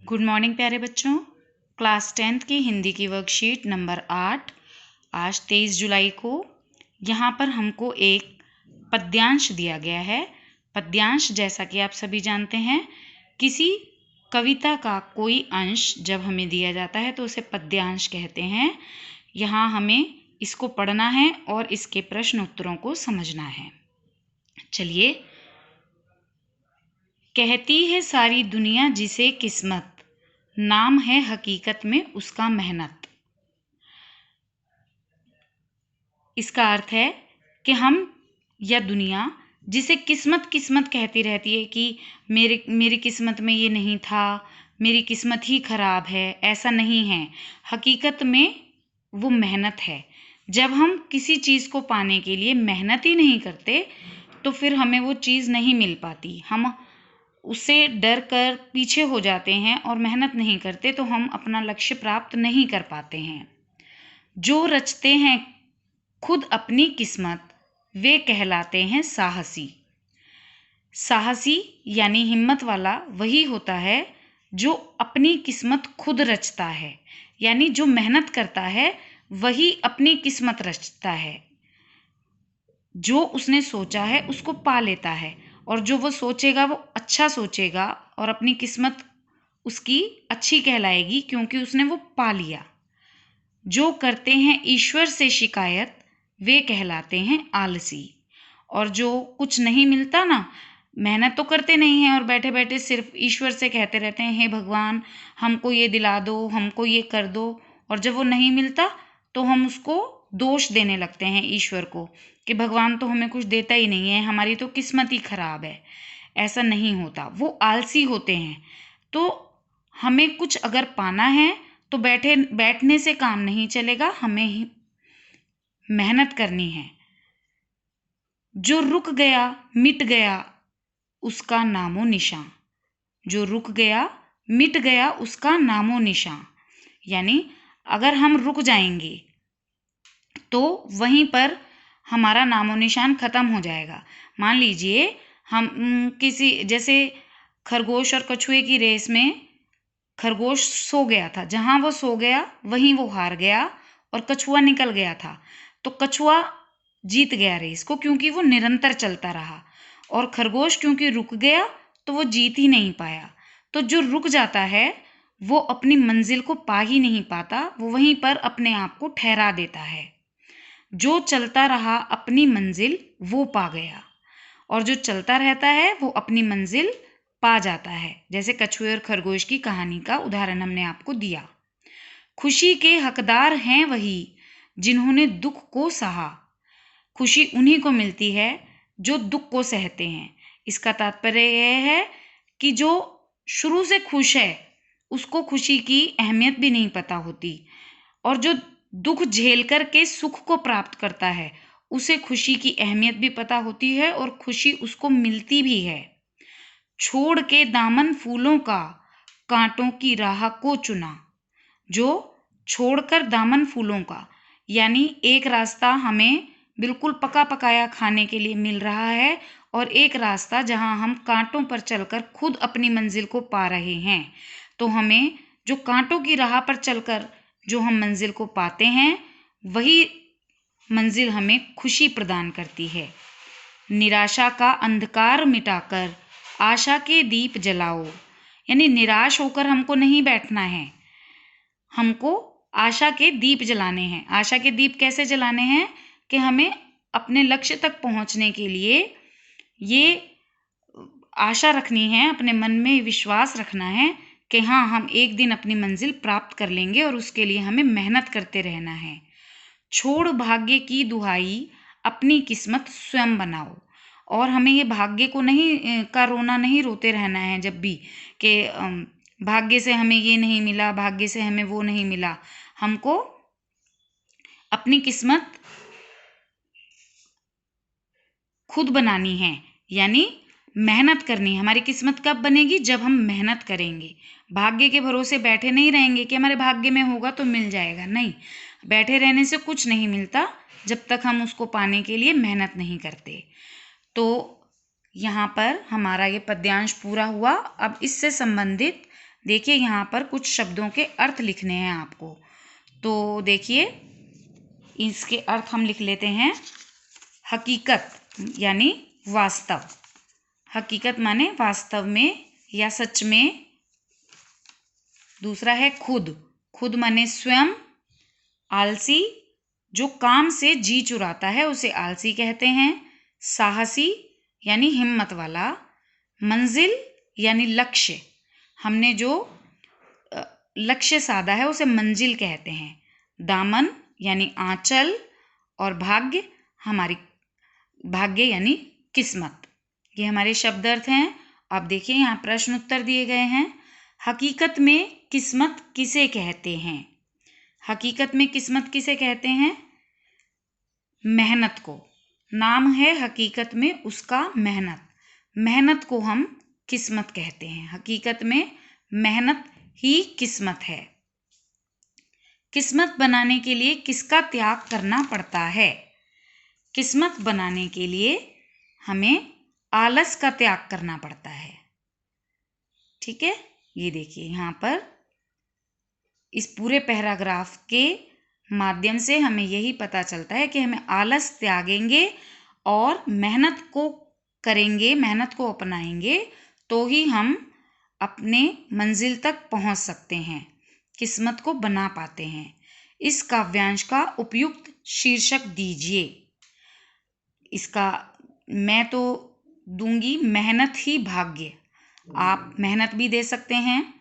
Good morning प्यारे बच्चों। Class 10th की हिंदी की वर्कशीट नंबर 8 आज 23 जुलाई को यहाँ पर हमको एक पद्यांश दिया गया है। पद्यांश जैसा कि आप सभी जानते हैं, किसी कविता का कोई अंश जब हमें दिया जाता है तो उसे पद्यांश कहते हैं। यहाँ हमें इसको पढ़ना है और इसके प्रश्न उत्तरों को समझना है। चलिए। कहती है सारी दुनिया जिसे किस्मत, नाम है हकीकत में उसका मेहनत। इसका अर्थ है कि हम या दुनिया जिसे किस्मत किस्मत कहती रहती है कि मेरी किस्मत में ये नहीं था, मेरी किस्मत ही खराब है, ऐसा नहीं है। हकीकत में वो मेहनत है। जब हम किसी चीज़ को पाने के लिए मेहनत ही नहीं करते तो फिर हमें वो चीज़ नहीं मिल पाती। हम उससे डर कर पीछे हो जाते हैं और मेहनत नहीं करते तो हम अपना लक्ष्य प्राप्त नहीं कर पाते हैं। जो रचते हैं खुद अपनी किस्मत, वे कहलाते हैं साहसी। साहसी यानी हिम्मत वाला वही होता है जो अपनी किस्मत खुद रचता है, यानी जो मेहनत करता है वही अपनी किस्मत रचता है। जो उसने सोचा है उसको पा लेता है, और जो वो सोचेगा वो अच्छा सोचेगा और अपनी किस्मत उसकी अच्छी कहलाएगी क्योंकि उसने वो पा लिया। जो करते हैं ईश्वर से शिकायत, वे कहलाते हैं आलसी। और जो कुछ नहीं मिलता ना, मेहनत तो करते नहीं हैं और बैठे बैठे सिर्फ ईश्वर से कहते रहते हैं, हे भगवान हमको ये दिला दो, हमको ये कर दो, और जब वो नहीं मिलता तो हम उसको दोष देने लगते हैं ईश्वर को कि भगवान तो हमें कुछ देता ही नहीं है, हमारी तो किस्मत ही खराब है। ऐसा नहीं होता, वो आलसी होते हैं। तो हमें कुछ अगर पाना है तो बैठने से काम नहीं चलेगा, हमें ही मेहनत करनी है। जो रुक गया मिट गया उसका नामो निशां। जो रुक गया मिट गया उसका नामो निशां, यानी अगर हम रुक जाएंगे तो वहीं पर हमारा नामो निशान खत्म हो जाएगा। मान लीजिए हम किसी जैसे खरगोश और कछुए की रेस में खरगोश सो गया था, जहां वो सो गया वहीं वो हार गया और कछुआ निकल गया था। तो कछुआ जीत गया रेस को क्योंकि वो निरंतर चलता रहा, और खरगोश क्योंकि रुक गया तो वो जीत ही नहीं पाया। तो जो रुक जाता है वो अपनी मंजिल को पा ही नहीं पाता, वो वहीं पर अपने आप को ठहरा देता है। जो चलता रहा अपनी मंजिल वो पा गया, और जो चलता रहता है वो अपनी मंजिल पा जाता है। जैसे कछुए और खरगोश की कहानी का उदाहरण हमने आपको दिया। खुशी के हकदार हैं वही जिन्होंने दुख को सहा। खुशी उन्हीं को मिलती है जो दुख को सहते हैं। इसका तात्पर्य यह है कि जो शुरू से खुश है उसको खुशी की अहमियत भी नहीं पता होती, और जो दुख झेल कर के सुख को प्राप्त करता है उसे खुशी की अहमियत भी पता होती है और खुशी उसको मिलती भी है। छोड़ के दामन फूलों का कांटों की राह को चुना। जो छोड़कर दामन फूलों का, यानी एक रास्ता हमें बिल्कुल पका पकाया खाने के लिए मिल रहा है और एक रास्ता जहां हम कांटों पर चलकर खुद अपनी मंजिल को पा रहे हैं। तो हमें जो कांटों की राह पर चलकर जो हम मंजिल को पाते हैं वही मंजिल हमें खुशी प्रदान करती है। निराशा का अंधकार मिटाकर आशा के दीप जलाओ, यानी निराश होकर हमको नहीं बैठना है, हमको आशा के दीप जलाने हैं। आशा के दीप कैसे जलाने हैं कि हमें अपने लक्ष्य तक पहुंचने के लिए ये आशा रखनी है, अपने मन में विश्वास रखना है कि हाँ हम एक दिन अपनी मंजिल प्राप्त कर लेंगे, और उसके लिए हमें मेहनत करते रहना है। छोड़ भाग्य की दुहाई अपनी किस्मत स्वयं बनाओ, और हमें ये भाग्य को नहीं का रोना नहीं रोते रहना है जब भी कि भाग्य से हमें ये नहीं मिला, भाग्य से हमें वो नहीं मिला। हमको अपनी किस्मत खुद बनानी है, यानी मेहनत करनी है। हमारी किस्मत कब बनेगी? जब हम मेहनत करेंगे। भाग्य के भरोसे बैठे नहीं रहेंगे कि हमारे भाग्य में होगा तो मिल जाएगा, नहीं। बैठे रहने से कुछ नहीं मिलता जब तक हम उसको पाने के लिए मेहनत नहीं करते। तो यहाँ पर हमारा ये पद्यांश पूरा हुआ। अब इससे संबंधित देखिए यहाँ पर कुछ शब्दों के अर्थ लिखने हैं आपको। तो देखिए इसके अर्थ हम लिख लेते हैं। हकीकत यानी वास्तव, हकीकत माने वास्तव में या सच में। दूसरा है खुद, खुद माने स्वयं। आलसी, जो काम से जी चुराता है उसे आलसी कहते हैं। साहसी यानी हिम्मत वाला। मंजिल यानी लक्ष्य, हमने जो लक्ष्य साधा है उसे मंजिल कहते हैं। दामन यानी आंचल। और भाग्य, हमारी भाग्य यानी किस्मत। ये हमारे शब्द अर्थ हैं। अब देखिए यहाँ प्रश्न उत्तर दिए गए हैं। हकीकत में किस्मत किसे कहते हैं? हकीकत में किस्मत किसे कहते हैं? मेहनत को। नाम है हकीकत में उसका मेहनत, मेहनत को हम किस्मत कहते हैं। हकीकत में मेहनत ही किस्मत है। किस्मत बनाने के लिए किसका त्याग करना पड़ता है? किस्मत बनाने के लिए हमें आलस का त्याग करना पड़ता है। ठीक है, ये देखिए यहाँ पर इस पूरे पैराग्राफ के माध्यम से हमें यही पता चलता है कि हमें आलस त्यागेंगे और मेहनत को करेंगे, मेहनत को अपनाएंगे तो ही हम अपने मंजिल तक पहुंच सकते हैं, किस्मत को बना पाते हैं। इस काव्यांश का उपयुक्त शीर्षक दीजिए। इसका मैं तो दूंगी मेहनत ही भाग्य। आप मेहनत भी दे सकते हैं,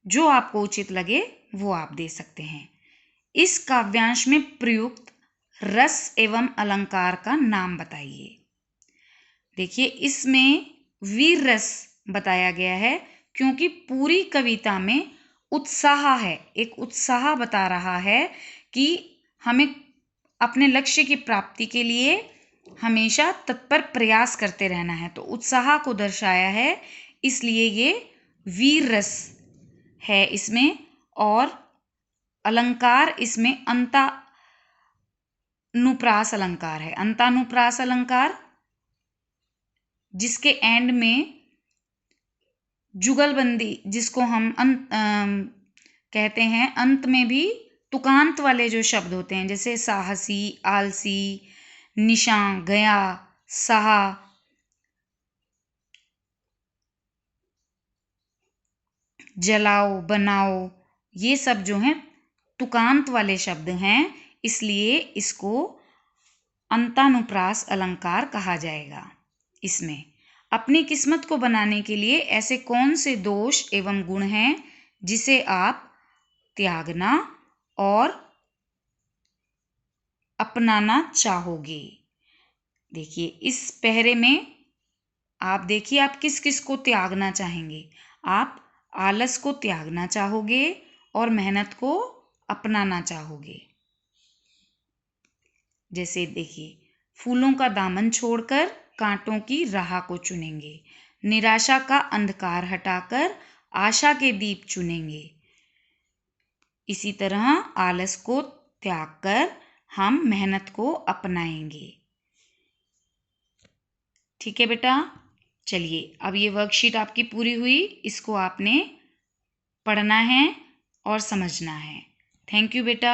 जो आपको उचित लगे वो आप दे सकते हैं। इस काव्यांश में प्रयुक्त रस एवं अलंकार का नाम बताइए। देखिए इसमें वीर रस बताया गया है क्योंकि पूरी कविता में उत्साह है, एक उत्साह बता रहा है कि हमें अपने लक्ष्य की प्राप्ति के लिए हमेशा तत्पर प्रयास करते रहना है। तो उत्साह को दर्शाया है, इसलिए ये वीर रस है इसमें। और अलंकार इसमें अंतानुप्रास अलंकार है। अंतानुप्रास अलंकार जिसके एंड में जुगलबंदी, जिसको हम कहते हैं, अंत में भी तुकांत वाले जो शब्द होते हैं, जैसे साहसी, आलसी, निशां, गया, सहा, जलाओ, बनाओ, ये सब जो हैं तुकांत वाले शब्द हैं, इसलिए इसको अंतानुप्रास अलंकार कहा जाएगा। इसमें अपनी किस्मत को बनाने के लिए ऐसे कौन से दोष एवं गुण हैं जिसे आप त्यागना और अपनाना चाहोगे? देखिए इस पहरे में आप देखिए आप किस किस को त्यागना चाहेंगे। आप आलस को त्यागना चाहोगे और मेहनत को अपनाना चाहोगे। जैसे देखिए, फूलों का दामन छोड़कर कांटों की राह को चुनेंगे, निराशा का अंधकार हटाकर आशा के दीप चुनेंगे। इसी तरह आलस को त्याग कर हम मेहनत को अपनाएंगे। ठीक है बेटा, चलिए अब ये वर्कशीट आपकी पूरी हुई, इसको आपने पढ़ना है और समझना है। थैंक यू बेटा।